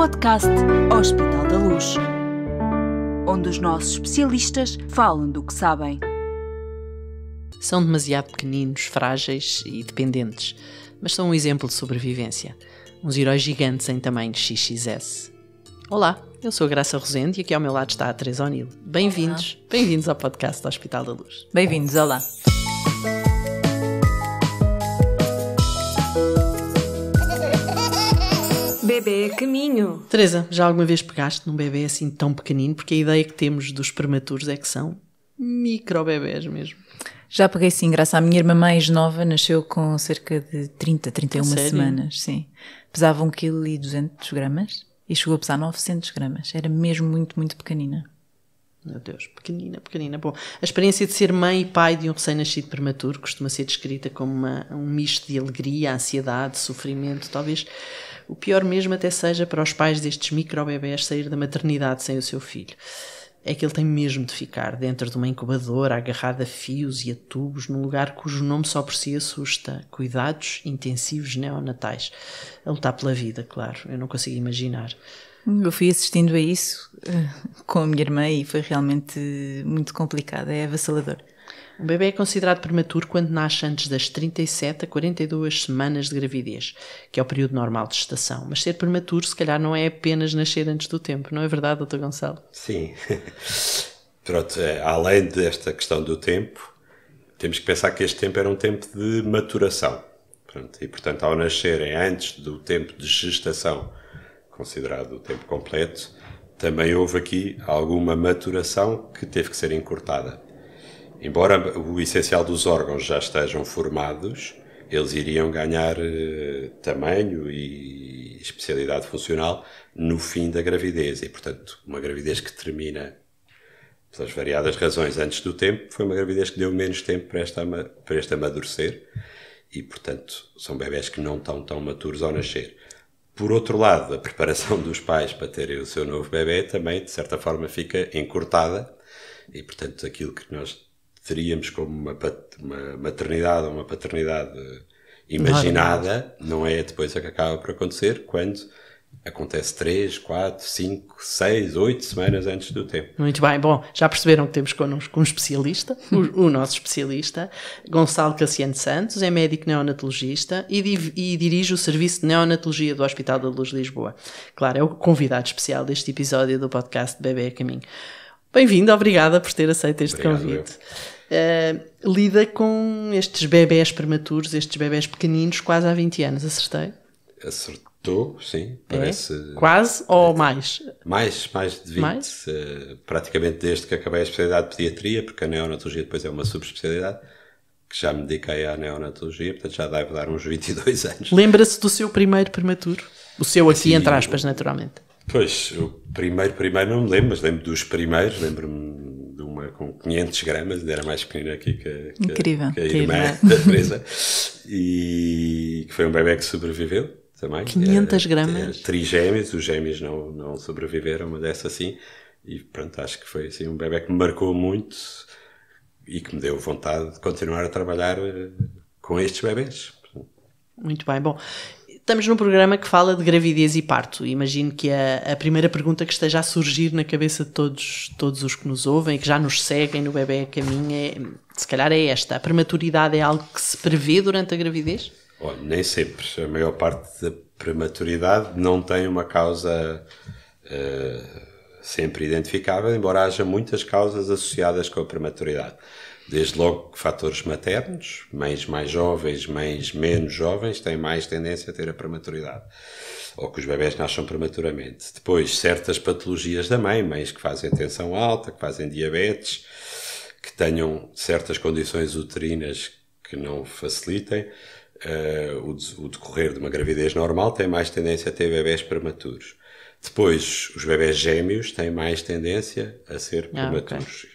podcast Hospital da Luz, onde os nossos especialistas falam do que sabem. São demasiado pequeninos, frágeis e dependentes, mas são um exemplo de sobrevivência. Uns heróis gigantes em tamanho XXS. Olá, eu sou a Graça Rosende e aqui ao meu lado está a Teresa O'Neill. Bem-vindos ao podcast do Hospital da Luz. Bem-vindos, olá. Bebê a caminho. Teresa, já alguma vez pegaste num bebê assim tão pequenino? Porque a ideia que temos dos prematuros é que são micro-bebés mesmo. Já peguei sim, Graça. A minha irmã mais nova nasceu com cerca de 31 semanas, sim. Pesava 1,2 kg e chegou a pesar 900 gramas. Era mesmo muito, muito pequenina. Meu Deus, pequenina. Bom, a experiência de ser mãe e pai de um recém-nascido prematuro costuma ser descrita como um misto de alegria, ansiedade, sofrimento. Talvez o pior mesmo até seja para os pais destes micro-bebés sair da maternidade sem o seu filho. É que ele tem mesmo de ficar dentro de uma incubadora, agarrado a fios e a tubos, num lugar cujo nome só por si assusta. Cuidados intensivos neonatais. A lutar pela vida, claro. Eu não consigo imaginar. Eu fui assistindo a isso com a minha irmã e foi realmente muito complicado. É avassalador. Um bebê é considerado prematuro quando nasce antes das 37 a 42 semanas de gravidez, que é o período normal de gestação. Mas ser prematuro, se calhar, não é apenas nascer antes do tempo, não é verdade, Dr. Gonçalo? Sim. Pronto, além desta questão do tempo, temos que pensar que este tempo era um tempo de maturação. Pronto, e, portanto, ao nascerem antes do tempo de gestação, considerado o tempo completo, também houve aqui alguma maturação que teve que ser encurtada. Embora o essencial dos órgãos já estejam formados, eles iriam ganhar tamanho e especialidade funcional no fim da gravidez. E, portanto, uma gravidez que termina, pelas variadas razões, antes do tempo, foi uma gravidez que deu menos tempo para este amadurecer. E, portanto, são bebés que não estão tão maturos ao nascer. Por outro lado, a preparação dos pais para terem o seu novo bebê também, de certa forma, fica encurtada. E, portanto, aquilo que nós teríamos como uma maternidade ou uma paternidade imaginada, não é depois a que acaba por acontecer, quando acontece 3, 4, 5, 6, 8 semanas antes do tempo. Muito bem, bom, já perceberam que temos connosco um especialista, o nosso especialista, Gonçalo Cassiano Santos, é médico neonatologista e dirige o Serviço de Neonatologia do Hospital da Luz de Lisboa. Claro, é o convidado especial deste episódio do podcast Bebê a Caminho. Bem-vindo, obrigada por ter aceito este convite. Lida com estes bebés prematuros, estes bebés pequeninos, quase há 20 anos, acertei? Acertou, sim. Parece... Quase ou mais? Mais de 20. Mais? Praticamente desde que acabei a especialidade de pediatria, porque a neonatologia depois é uma subespecialidade, que já me dediquei à neonatologia, portanto já deve dar uns 22 anos. Lembra-se do seu primeiro prematuro? O seu aqui, entre aspas, naturalmente. Pois, o primeiro não me lembro, mas lembro dos primeiros, lembro-me de uma com 500 gramas, ainda era mais pequenina aqui que a irmã da Teresa, e que foi um bebê que sobreviveu também. 500 gramas? Trigêmeos, os gêmeos não sobreviveram, mas essa sim, e pronto, acho que foi assim um bebê que me marcou muito e que me deu vontade de continuar a trabalhar com estes bebés. Muito bem, bom... Estamos num programa que fala de gravidez e parto. Imagino que a primeira pergunta que esteja a surgir na cabeça de todos os que nos ouvem e que já nos seguem no Bebê a Caminho, se calhar é esta. A prematuridade é algo que se prevê durante a gravidez? Olha, nem sempre. A maior parte da prematuridade não tem uma causa sempre identificável, embora haja muitas causas associadas com a prematuridade. Desde logo fatores maternos, mães mais jovens, mães menos jovens têm mais tendência a ter a prematuridade, ou que os bebés nasçam prematuramente. Depois, certas patologias da mãe, mães que fazem tensão alta, que fazem diabetes, que tenham certas condições uterinas que não facilitem o decorrer de uma gravidez normal, têm mais tendência a ter bebés prematuros. Depois, os bebés gêmeos têm mais tendência a ser prematuros. Okay.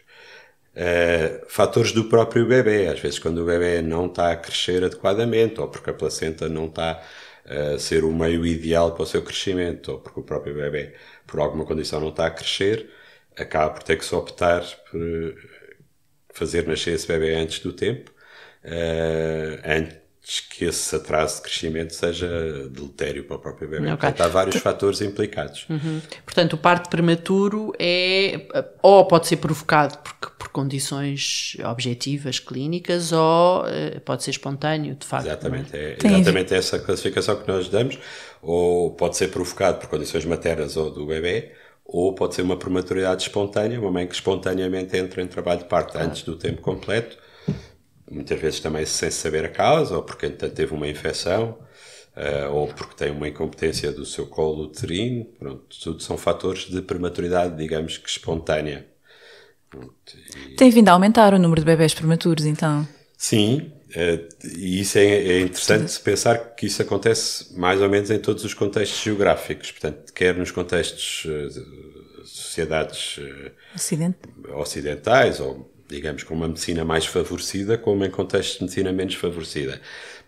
Fatores do próprio bebê, às vezes quando o bebê não está a crescer adequadamente, ou porque a placenta não está a ser o meio ideal para o seu crescimento, ou porque o próprio bebê por alguma condição não está a crescer, acaba por ter que se optar por fazer nascer esse bebê antes do tempo, que esse atraso de crescimento seja deletério para o próprio bebê. Okay. Portanto, há vários fatores implicados. Portanto, o parto prematuro ou pode ser provocado por condições objetivas, clínicas, ou pode ser espontâneo, de facto. Exatamente, é exatamente essa classificação que nós damos. Ou pode ser provocado por condições maternas ou do bebê, ou pode ser uma prematuridade espontânea, uma mãe que espontaneamente entra em trabalho de parto antes do tempo completo, muitas vezes também sem saber a causa, ou porque teve uma infecção, ou porque tem uma incompetência do seu colo uterino. Pronto, tudo são fatores de prematuridade, digamos que espontânea. Tem vindo a aumentar o número de bebés prematuros, então? Sim, e isso é interessante pensar que isso acontece mais ou menos em todos os contextos geográficos, portanto, quer nos contextos sociedades ocidentais, ou digamos com uma medicina mais favorecida, como em contextos de medicina menos favorecida,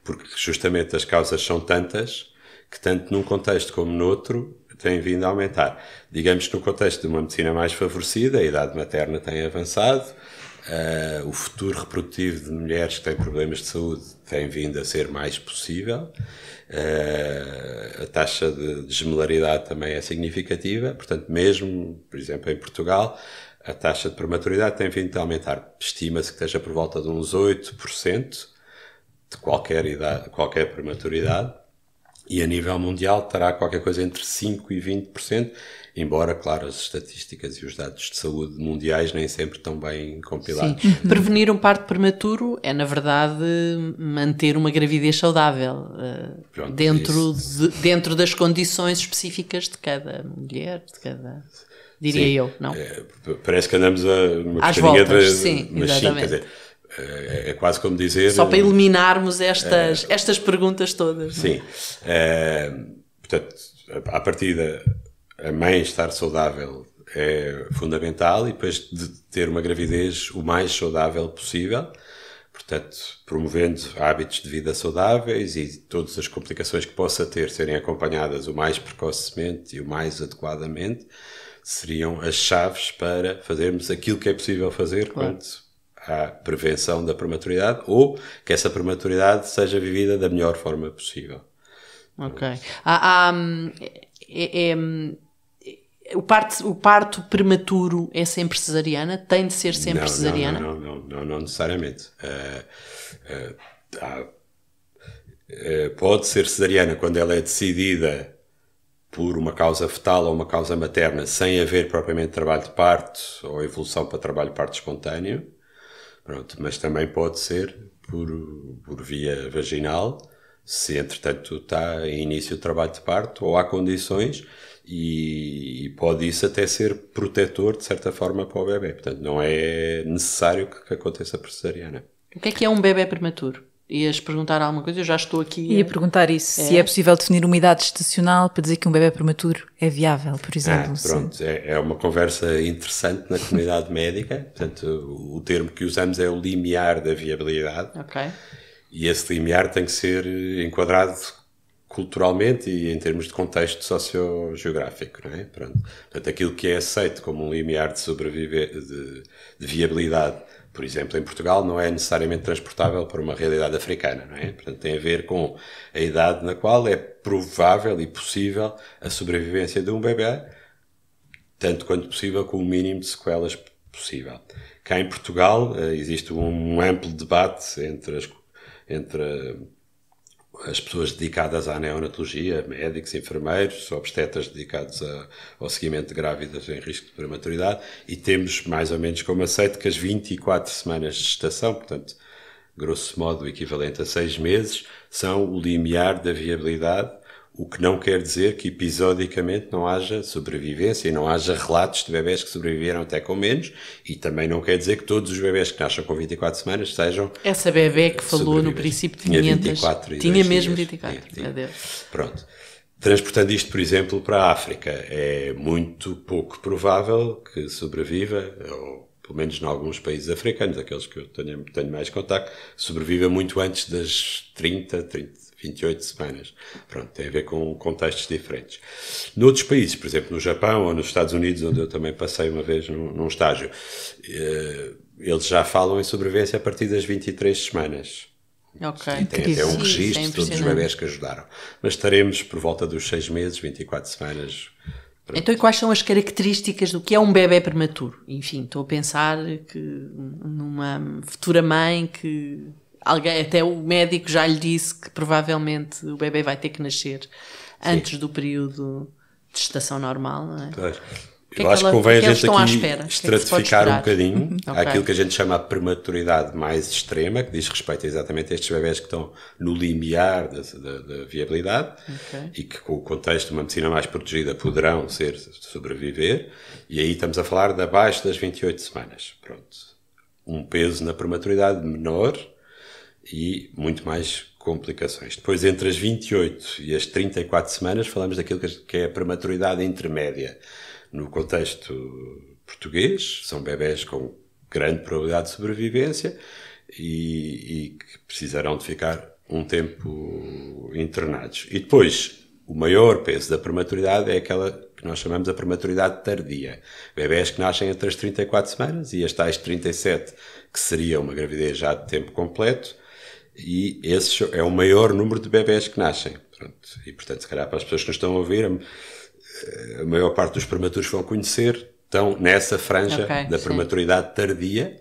porque justamente as causas são tantas que tanto num contexto como noutro têm vindo a aumentar. Digamos que no contexto de uma medicina mais favorecida, a idade materna tem avançado, o futuro reprodutivo de mulheres que têm problemas de saúde tem vindo a ser mais possível, a taxa de gemelaridade também é significativa, portanto, mesmo, por exemplo, em Portugal, a taxa de prematuridade tem vindo a aumentar. Estima-se que esteja por volta de uns 8% de qualquer idade, qualquer prematuridade, e a nível mundial estará qualquer coisa entre 5% e 20%, embora, claro, as estatísticas e os dados de saúde mundiais nem sempre estão bem compilados. Sim. Prevenir um parto prematuro é, na verdade, manter uma gravidez saudável. Pronto, dentro das condições específicas de cada mulher, de cada... Diria sim, eu, não? Parece que andamos numa às voltas, sim, mas sim, quer dizer, é quase como dizer... Só para eliminarmos estas perguntas todas. Sim. Portanto, à partida, a mãe estar saudável é fundamental, e depois de ter uma gravidez o mais saudável possível, portanto, promovendo hábitos de vida saudáveis e todas as complicações que possa ter serem acompanhadas o mais precocemente e o mais adequadamente, seriam as chaves para fazermos aquilo que é possível fazer quanto à prevenção da prematuridade, ou que essa prematuridade seja vivida da melhor forma possível. Ok. O parto prematuro é sempre cesariana? Tem de ser sempre cesariana? Não necessariamente. Pode ser cesariana quando ela é decidida por uma causa fetal ou uma causa materna, sem haver propriamente trabalho de parto ou evolução para trabalho de parto espontâneo. Pronto, mas também pode ser por via vaginal, se entretanto está em início de trabalho de parto, ou há condições, e pode isso até ser protetor de certa forma para o bebê. Portanto, não é necessário que aconteça por cesariana. O que é um bebê prematuro? Ias perguntar alguma coisa? Eu já estou aqui... Ia perguntar isso, se é possível definir uma idade estacional para dizer que um bebê prematuro é viável, por exemplo. Pronto, é uma conversa interessante na comunidade médica. Portanto, o termo que usamos é o limiar da viabilidade. Ok. E esse limiar tem que ser enquadrado culturalmente e em termos de contexto sociogeográfico, não é? Pronto. Portanto, aquilo que é aceito como um limiar de viabilidade, por exemplo, em Portugal, não é necessariamente transportável para uma realidade africana, não é? Portanto, tem a ver com a idade na qual é provável e possível a sobrevivência de um bebê, tanto quanto possível, com o mínimo de sequelas possível. Cá em Portugal existe um amplo debate entre as pessoas dedicadas à neonatologia, médicos, enfermeiros, obstetras dedicados ao seguimento de grávidas em risco de prematuridade, e temos mais ou menos como aceito que as 24 semanas de gestação, portanto, grosso modo o equivalente a 6 meses, são o limiar da viabilidade, o que não quer dizer que episodicamente não haja sobrevivência e não haja relatos de bebés que sobreviveram até com menos, e também não quer dizer que todos os bebés que nascem com 24 semanas sejam... Essa bebé que falou no princípio tinha 24 tinha mesmo dias. 24. Pronto. Transportando isto, por exemplo, para a África, é muito pouco provável que sobreviva, ou pelo menos em alguns países africanos, aqueles que eu tenho mais contacto, sobreviva muito antes das 28 semanas. Pronto, tem a ver com contextos diferentes. Noutros países, por exemplo, no Japão ou nos Estados Unidos, onde eu também passei uma vez num estágio, eles já falam em sobrevivência a partir das 23 semanas. Ok. E tem até um registro de todos os bebés que ajudaram. Mas estaremos por volta dos 6 meses, 24 semanas. Pronto. Então, e quais são as características do que é um bebé prematuro? Enfim, estou a pensar que numa futura mãe que alguém, até o médico já lhe disse que provavelmente o bebé vai ter que nascer antes do período de gestação normal, não é? Pois. Eu acho que convém a gente aqui estratificar um bocadinho Okay. aquilo que a gente chama a prematuridade mais extrema, que diz respeito exatamente a estes bebés que estão no limiar da viabilidade e que, com o contexto de uma medicina mais protegida, poderão sobreviver. E aí estamos a falar de abaixo das 28 semanas. Pronto. Um peso na prematuridade menor e muito mais complicações. Depois, entre as 28 e as 34 semanas, falamos daquilo que é a prematuridade intermédia. No contexto português, são bebés com grande probabilidade de sobrevivência e que precisarão de ficar um tempo internados. E depois, o maior peso da prematuridade é aquela que nós chamamos a prematuridade tardia. Bebés que nascem entre as 34 semanas e as tais 37, que seria uma gravidez já de tempo completo, e esse é o maior número de bebés que nascem. Pronto. E, portanto, se calhar para as pessoas que nos estão a ouvir, a maior parte dos prematuros que vão conhecer estão nessa franja da prematuridade tardia,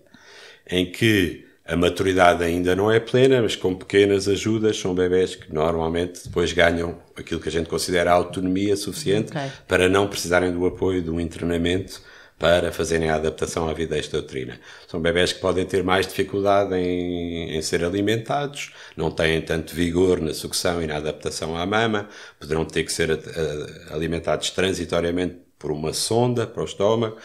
em que a maturidade ainda não é plena, mas com pequenas ajudas são bebés que normalmente depois ganham aquilo que a gente considera a autonomia suficiente para não precisarem do apoio de um internamento para fazerem a adaptação à vida extrauterina. São bebés que podem ter mais dificuldade em ser alimentados, não têm tanto vigor na sucção e na adaptação à mama, poderão ter que ser alimentados transitoriamente por uma sonda para o estômago,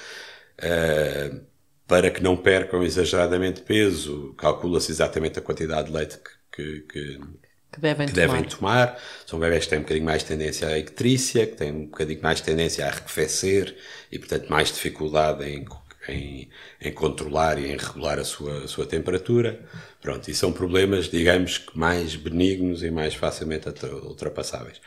para que não percam exageradamente peso. Calcula-se exatamente a quantidade de leite que devem tomar. São bebés que têm um bocadinho mais tendência à icterícia, que têm um bocadinho mais tendência a arrefecer e, portanto, mais dificuldade em controlar e em regular a sua temperatura. Pronto, e são problemas, digamos, mais benignos e mais facilmente ultrapassáveis.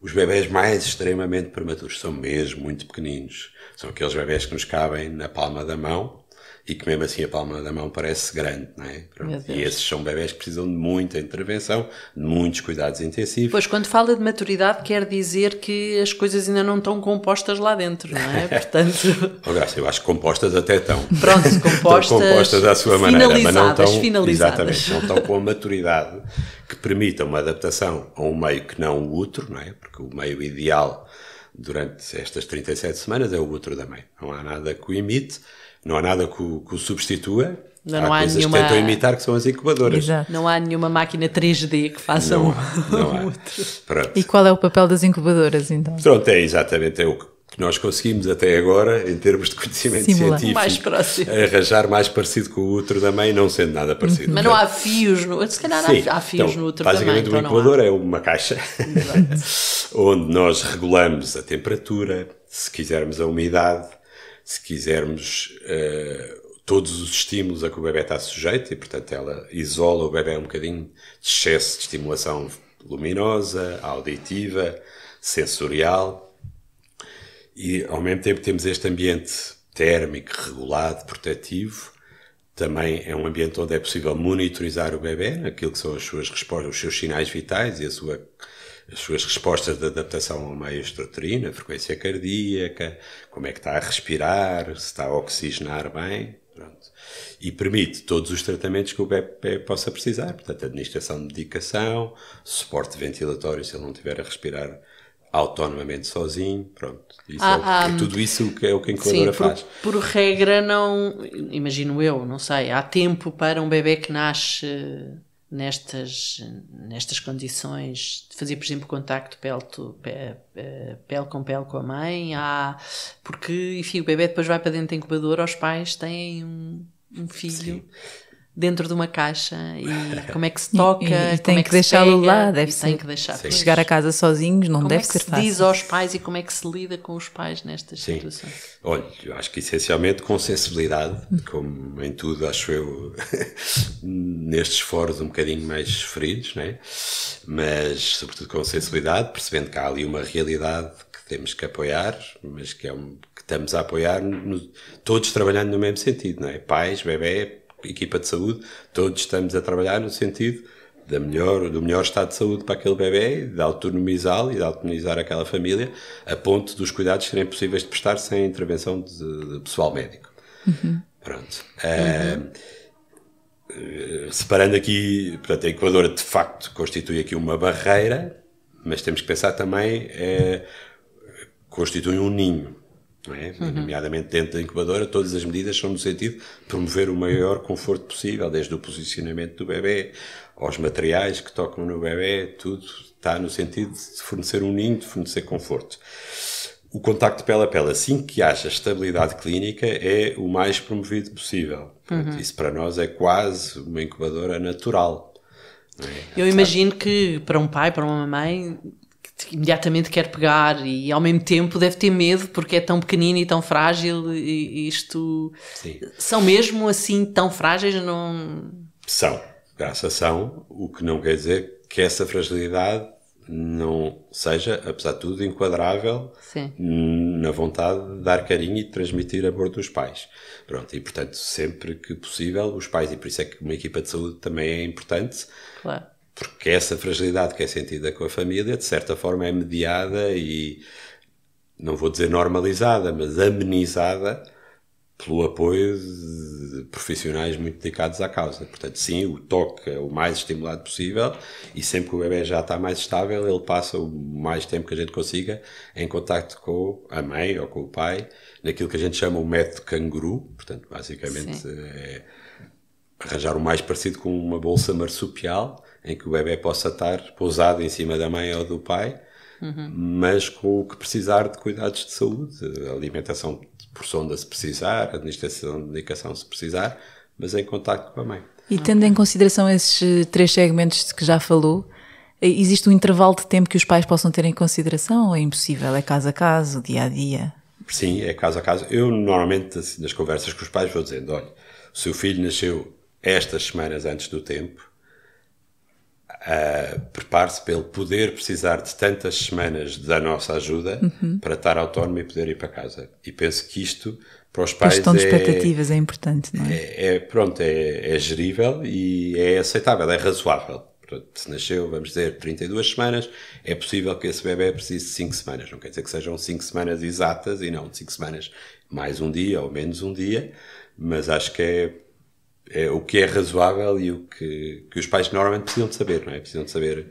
Os bebés mais extremamente prematuros são mesmo muito pequeninos. São aqueles bebés que nos cabem na palma da mão, e que mesmo assim a palma da mão parece grande, não é? E esses são bebés que precisam de muita intervenção, de muitos cuidados intensivos. Pois, quando fala de maturidade, quer dizer que as coisas ainda não estão compostas lá dentro, não é? Portanto... Graça, eu acho que compostas até estão. Pronto, compostas à sua maneira, mas não estão, finalizadas. Exatamente, não estão com a maturidade que permita uma adaptação a um meio que não o útero, não é? Porque o meio ideal durante estas 37 semanas é o útero da mãe. Não há nada que o imite, não há nada que o substitua. Há coisas que tentam imitar, que são as incubadoras. Exato. Não há nenhuma máquina 3D que faça não há. Pronto. E qual é o papel das incubadoras, então? Pronto, é exatamente o que nós conseguimos até agora, em termos de conhecimento científico, mais próximo. Arranjar mais parecido com o útero da mãe, não sendo nada parecido. Mas não há fios, se calhar há fios no útero da mãe. Basicamente, o incubador é uma caixa onde nós regulamos a temperatura, se quisermos a umidade, se quisermos todos os estímulos a que o bebê está sujeito, e portanto ela isola o bebê um bocadinho de excesso de estimulação luminosa, auditiva, sensorial, e ao mesmo tempo temos este ambiente térmico, regulado, protetivo. Também é um ambiente onde é possível monitorizar o bebê naquilo que são as suas respostas, os seus sinais vitais e as suas respostas de adaptação ao meio extrauterino, a frequência cardíaca, como é que está a respirar, se está a oxigenar bem, pronto. E permite todos os tratamentos que o bebê possa precisar, portanto, administração de medicação, suporte ventilatório se ele não estiver a respirar autonomamente sozinho, pronto. Isso é tudo isso que é o que a incubadora faz. Por regra, não, imagino eu, não sei, há tempo para um bebê que nasce nestas condições de fazer, por exemplo, contacto pele com pele com a mãe, porque, enfim, o bebê depois vai para dentro da incubadora, os pais têm um filho dentro de uma caixa, e como é que se toca, e como é que que deixá-lo lá, deve ser, chegar a casa sozinhos não deve ser fácil. Como é que se diz aos pais e como é que se lida com os pais nestas situações? Olha, eu acho que essencialmente com sensibilidade, como em tudo, acho eu, nestes foros um bocadinho mais feridos, não é? Mas sobretudo com sensibilidade, percebendo que há ali uma realidade que temos que apoiar, mas que estamos a apoiar todos trabalhando no mesmo sentido, não é? Pais, bebê, equipa de saúde, todos estamos a trabalhar no sentido do melhor estado de saúde para aquele bebê, de autonomizá-lo e de autonomizar aquela família, a ponto dos cuidados serem possíveis de prestar sem intervenção de pessoal médico. Pronto. Separando aqui, portanto, a incubadora de facto constitui aqui uma barreira, mas temos que pensar também, constitui um ninho. Não é? Nomeadamente dentro da incubadora, todas as medidas são no sentido de promover o maior conforto possível, desde o posicionamento do bebê, aos materiais que tocam no bebê, tudo está no sentido de fornecer um ninho, de fornecer conforto. O contacto pele a pele, assim que haja estabilidade clínica, é o mais promovido possível. Isso para nós é quase uma incubadora natural. Não é? Eu imagino que para um pai, para uma mãe, que imediatamente quer pegar e ao mesmo tempo deve ter medo porque é tão pequenino e tão frágil e isto... Sim. São mesmo assim tão frágeis? Não... São. Graças são, o que não quer dizer que essa fragilidade não seja, apesar de tudo, enquadrável na vontade de dar carinho e de transmitir amor dos pais. Pronto, e portanto, sempre que possível, os pais, e por isso é que uma equipa de saúde também é importante, Claro. porque essa fragilidade que é sentida com a família, de certa forma é mediada e, não vou dizer normalizada, mas amenizada pelo apoio de profissionais muito dedicados à causa. Portanto, sim, o toque é o mais estimulado possível e sempre que o bebê já está mais estável, ele passa o mais tempo que a gente consiga em contacto com a mãe ou com o pai, naquilo que a gente chama o método canguru. Portanto, basicamente é arranjar o mais parecido com uma bolsa marsupial, em que o bebê possa estar pousado em cima da mãe ou do pai, mas com o que precisar de cuidados de saúde, alimentação por sonda se precisar, administração de medicação se precisar, mas em contacto com a mãe. E tendo em consideração esses 3 segmentos de que já falou, existe um intervalo de tempo que os pais possam ter em consideração ou é impossível? É caso a caso, dia a dia? Sim, é caso a caso. Eu normalmente, assim, nas conversas com os pais, vou dizendo, olha, o seu filho nasceu estas semanas antes do tempo, prepare-se para ele poder precisar de tantas semanas da nossa ajuda para estar autónomo e poder ir para casa. E penso que isto, para os pais, a gestão de expectativas é importante, não é? É gerível e é aceitável, é razoável. Portanto, se nasceu, vamos dizer, 32 semanas, é possível que esse bebê precise de 5 semanas. Não quer dizer que sejam 5 semanas exatas e não de 5 semanas mais um dia ou menos um dia, mas acho que é o que é razoável e o que os pais normalmente precisam de saber, não é? Precisam de saber,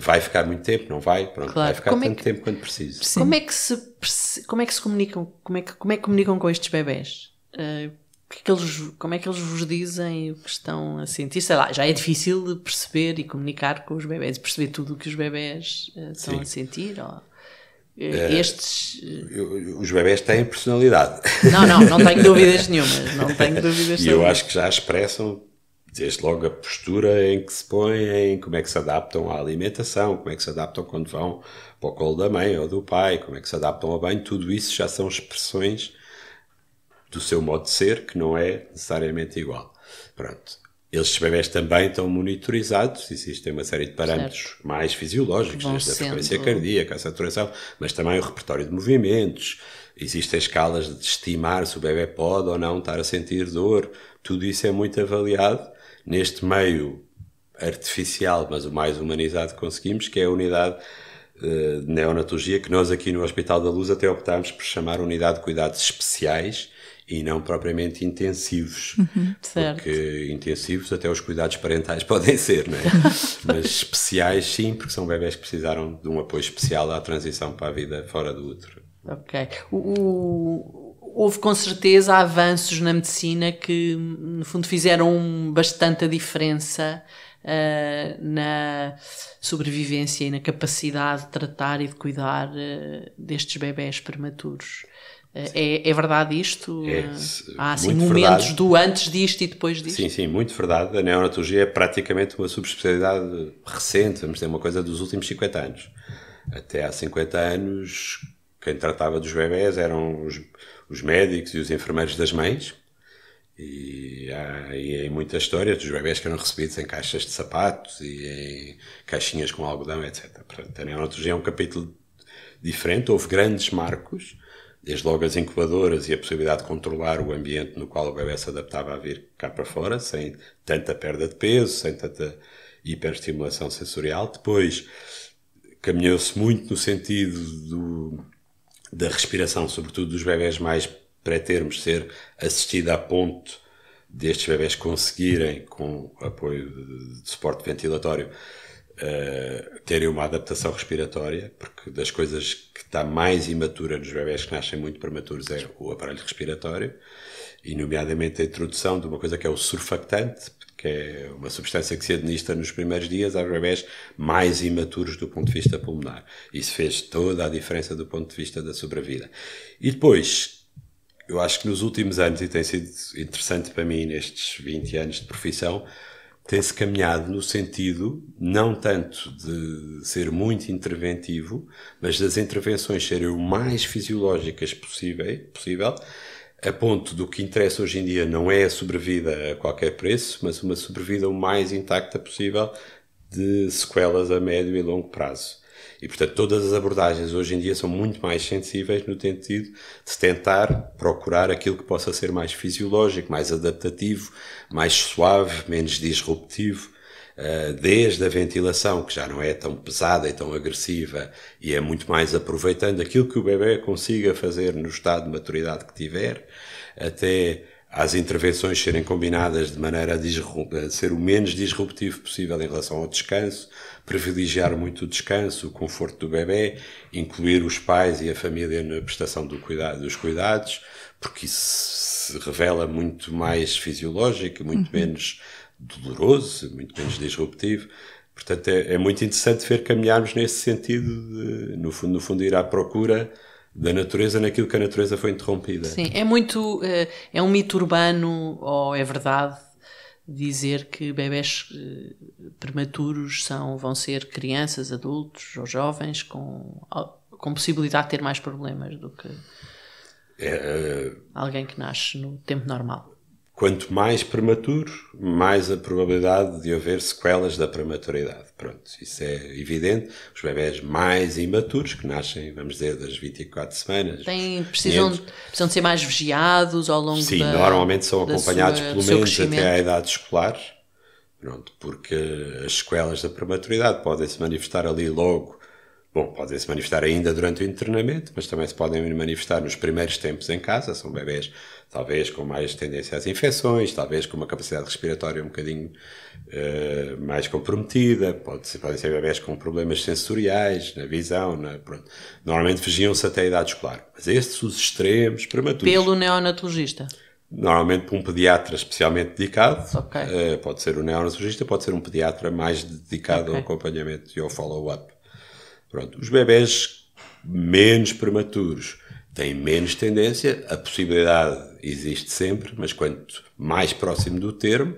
vai ficar muito tempo, não vai? Pronto, Claro. vai ficar tanto tempo quanto preciso. Sim. Como é que se comunicam? Como é que comunicam com estes bebés? Como é que eles vos dizem o que estão a sentir? Sei lá, já é difícil de perceber e comunicar com os bebés, perceber tudo o que os bebés estão a sentir? Ou, Os bebés têm personalidade. Não tenho dúvidas nenhumas. Não tenho dúvidas E eu acho que já expressam, desde logo, a postura em que se põem, como é que se adaptam à alimentação, como é que se adaptam quando vão para o colo da mãe ou do pai, como é que se adaptam ao banho. Tudo isso já são expressões do seu modo de ser, que não é necessariamente igual. Pronto. Estes bebés também estão monitorizados, existem uma série de parâmetros mais fisiológicos, desde a frequência cardíaca, a saturação, mas também o repertório de movimentos, existem escalas de estimar se o bebê pode ou não estar a sentir dor, tudo isso é muito avaliado neste meio artificial, mas o mais humanizado que conseguimos, que é a unidade de neonatologia, que nós aqui no Hospital da Luz até optámos por chamar unidade de cuidados especiais, e não propriamente intensivos, porque intensivos até os cuidados parentais podem ser, não é? Mas especiais sim, porque são bebés que precisaram de um apoio especial à transição para a vida fora do útero. Ok. Houve com certeza avanços na medicina que no fundo fizeram bastante a diferença na sobrevivência e na capacidade de tratar e de cuidar destes bebés prematuros. É verdade isto? Há assim momentos verdade. Do antes disto e depois disto? Sim, muito verdade. A neonatologia é praticamente uma subespecialidade recente, vamos dizer, uma coisa dos últimos 50 anos. Até há 50 anos, quem tratava dos bebés eram os médicos e os enfermeiros das mães. E há em muitas histórias dos bebés que eram recebidos em caixas de sapatos e em caixinhas com algodão, etc. Portanto, a neonatologia é um capítulo diferente. Houve grandes marcos, desde logo as incubadoras e a possibilidade de controlar o ambiente no qual o bebê se adaptava a vir cá para fora, sem tanta perda de peso, sem tanta hiperestimulação sensorial. Depois caminhou-se muito no sentido da respiração, sobretudo dos bebés mais pré-termos, ser assistida a ponto destes bebés conseguirem, com apoio de suporte ventilatório, terem uma adaptação respiratória, porque das coisas que está mais imatura nos bebés que nascem muito prematuros é o aparelho respiratório, e nomeadamente a introdução de uma coisa que é o surfactante, que é uma substância que se administra nos primeiros dias aos bebés mais imaturos do ponto de vista pulmonar. Isso fez toda a diferença do ponto de vista da sobrevida. E depois, eu acho que nos últimos anos, e tem sido interessante para mim nestes 20 anos de profissão, tem-se caminhado no sentido, não tanto de ser muito interventivo, mas das intervenções serem o mais fisiológicas possível, a ponto do que interessa hoje em dia não é a sobrevida a qualquer preço, mas uma sobrevida o mais intacta possível de sequelas a médio e longo prazo. E, portanto, todas as abordagens hoje em dia são muito mais sensíveis no sentido de se tentar procurar aquilo que possa ser mais fisiológico, mais adaptativo, mais suave, menos disruptivo, desde a ventilação, que já não é tão pesada e tão agressiva, e é muito mais aproveitando aquilo que o bebê consiga fazer no estado de maturidade que tiver, até às intervenções serem combinadas de maneira a ser o menos disruptivo possível em relação ao descanso, privilegiar muito o descanso, o conforto do bebê, incluir os pais e a família na prestação dos cuidados, porque isso se revela muito mais fisiológico, muito menos doloroso, muito menos disruptivo. Portanto, é muito interessante ver caminharmos nesse sentido de, no fundo, ir à procura da natureza naquilo que a natureza foi interrompida. Sim, é um mito urbano, ou é verdade, dizer que bebés prematuros vão ser crianças, adultos ou jovens com possibilidade de ter mais problemas do que alguém que nasce no tempo normal. Quanto mais prematuro, mais a probabilidade de haver sequelas da prematuridade. Pronto, isso é evidente. Os bebés mais imaturos, que nascem, vamos dizer, das 24 semanas... Precisam de ser mais vigiados ao longo Sim, normalmente são acompanhados pelo menos até à idade escolar. Pronto, porque as sequelas da prematuridade podem se manifestar ali logo. Bom, podem se manifestar ainda durante o internamento, mas também se podem manifestar nos primeiros tempos em casa. São bebés talvez com mais tendência às infecções, talvez com uma capacidade respiratória um bocadinho mais comprometida, podem ser bebés com problemas sensoriais, na visão, pronto. Normalmente fugiam-se até a idade escolar. Mas estes, os extremos, prematuros. Pelo neonatologista? Normalmente por um pediatra especialmente dedicado. Okay. Pode ser um neonatologista, pode ser um pediatra mais dedicado ao acompanhamento e ao follow-up. Pronto. Os bebés menos prematuros têm menos tendência, a possibilidade existe sempre, mas quanto mais próximo do termo,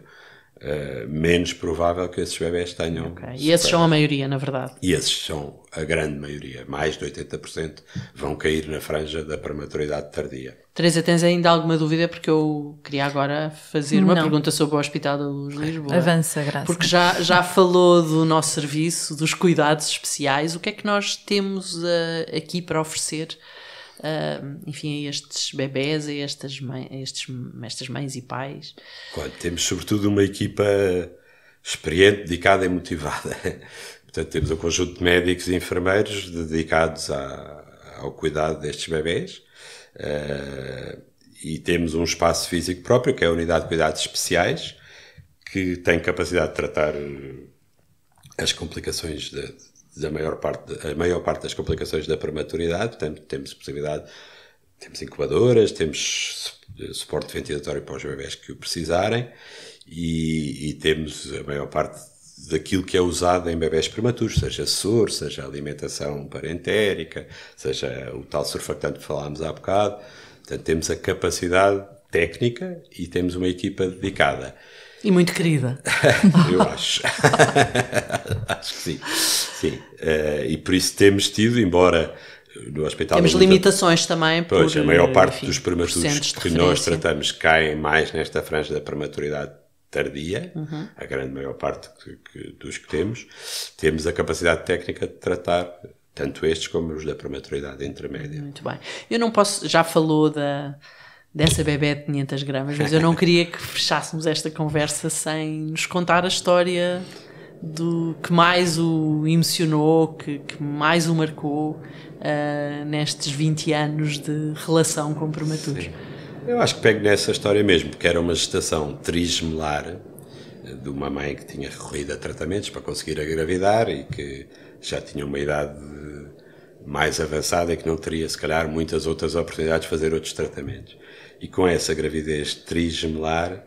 menos provável que esses bebés tenham... Okay. E esses são a maioria, na verdade? E esses são a grande maioria. Mais de 80% vão cair na franja da prematuridade tardia. Teresa, tens ainda alguma dúvida? Porque eu queria agora fazer uma pergunta sobre o Hospital da Luz de Lisboa. Avança, Graça. Porque já falou do nosso serviço, dos cuidados especiais. O que é que nós temos aqui para oferecer, enfim, a estes bebés, a estas mães e pais? Olha, temos sobretudo uma equipa experiente, dedicada e motivada. Portanto, temos um conjunto de médicos e enfermeiros dedicados ao cuidado destes bebés. E temos um espaço físico próprio, que é a Unidade de Cuidados Especiais, que tem capacidade de tratar as complicações a maior parte das complicações da prematuridade. Portanto, temos possibilidade, temos incubadoras, temos suporte ventilatório para os bebés que o precisarem, e temos a maior parte daquilo que é usado em bebés prematuros, seja soro, seja alimentação parentérica, seja o tal surfactante que falámos há bocado. Portanto, temos a capacidade técnica e temos uma equipa dedicada. E muito querida. Eu acho. Acho que sim. Sim. E por isso temos tido, embora no Hospital... Temos limitações também. Pois, a maior parte dos prematuros que nós tratamos caem mais nesta franja da prematuridade tardia, a grande maior parte dos que temos a capacidade técnica de tratar tanto estes como os da prematuridade intermédia. Muito bem. Eu não posso, já falou dessa bebé de 500 gramas, mas eu não queria que fechássemos esta conversa sem nos contar a história do que mais o emocionou, que mais o marcou nestes 20 anos de relação com prematuros? Sim. Eu acho que pego nessa história mesmo, porque era uma gestação trigemelar de uma mãe que tinha recorrido a tratamentos para conseguir engravidar e que já tinha uma idade mais avançada e que não teria, se calhar, muitas outras oportunidades de fazer outros tratamentos. E com essa gravidez trigemelar,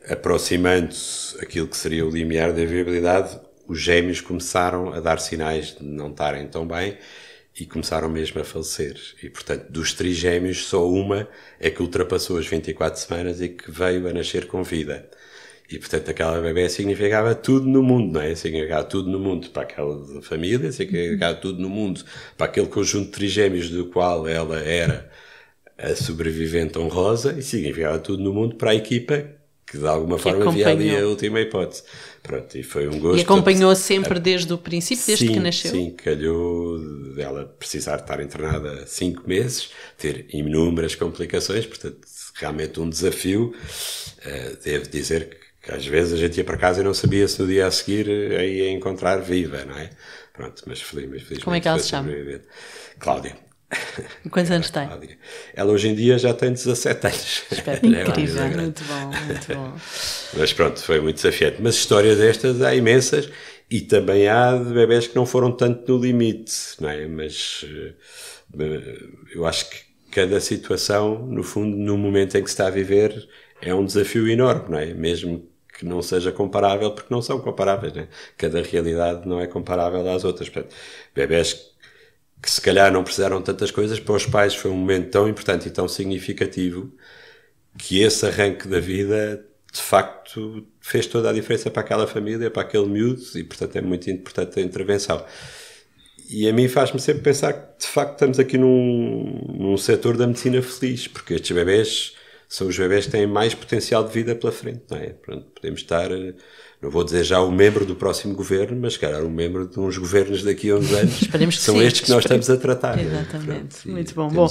aproximando-se aquilo que seria o limiar da viabilidade, os gêmeos começaram a dar sinais de não estarem tão bem e começaram mesmo a falecer. E, portanto, dos trigêmeos, só uma é que ultrapassou as 24 semanas e que veio a nascer com vida. E, portanto, aquela bebé significava tudo no mundo, não é? Significava tudo no mundo para aquela família, significava tudo no mundo para aquele conjunto de trigêmeos do qual ela era a sobrevivente honrosa, e significava tudo no mundo para a equipa que de alguma forma via ali a última hipótese. Pronto, e foi um gosto. E acompanhou sempre desde o princípio, desde que nasceu? Sim, calhou dela precisar estar internada 5 meses, ter inúmeras complicações, portanto, realmente um desafio. Devo dizer que às vezes a gente ia para casa e não sabia se no dia a seguir a ia encontrar viva, não é? Pronto, mas felizmente. Como é que ela se chama? Cláudia. Quantos anos tem? Ela hoje em dia já tem 17 anos. Incrível, muito bom, muito bom. Mas pronto, foi muito desafiante. Mas histórias destas há imensas e também há de bebés que não foram tanto no limite, não é? Mas eu acho que cada situação, no fundo, no momento em que se está a viver, é um desafio enorme, não é? Mesmo que não seja comparável, porque não são comparáveis, não é? Cada realidade não é comparável às outras. Portanto, bebés que se calhar não precisaram de tantas coisas, para os pais foi um momento tão importante e tão significativo que esse arranque da vida, de facto, fez toda a diferença para aquela família, para aquele miúdo, e portanto é muito importante a intervenção. E a mim faz-me sempre pensar que, de facto, estamos aqui num setor da medicina feliz, porque estes bebés são os bebés que têm mais potencial de vida pela frente, não é? Pronto, podemos estar, não vou dizer já o membro do próximo governo, mas, calhar, um membro de uns governos daqui a uns anos. Esperemos que são sim, estes que nós estamos a tratar. Exatamente, Pronto, muito bom. Bom,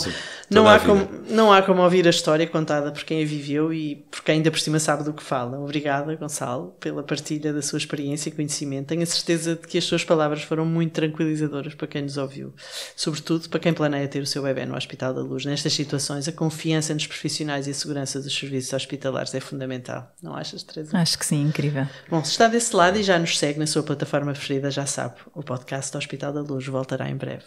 não há como ouvir a história contada por quem a viveu e por quem ainda por cima sabe do que fala. Obrigada, Gonçalo, pela partilha da sua experiência e conhecimento. Tenho a certeza de que as suas palavras foram muito tranquilizadoras para quem nos ouviu, sobretudo para quem planeia ter o seu bebé no Hospital da Luz. Nestas situações, a confiança nos profissionais e a segurança dos serviços hospitalares é fundamental. Não achas, Teresa? Acho que sim, incrível. Bom, se está desse lado e já nos segue na sua plataforma preferida, já sabe, o podcast do Hospital da Luz voltará em breve.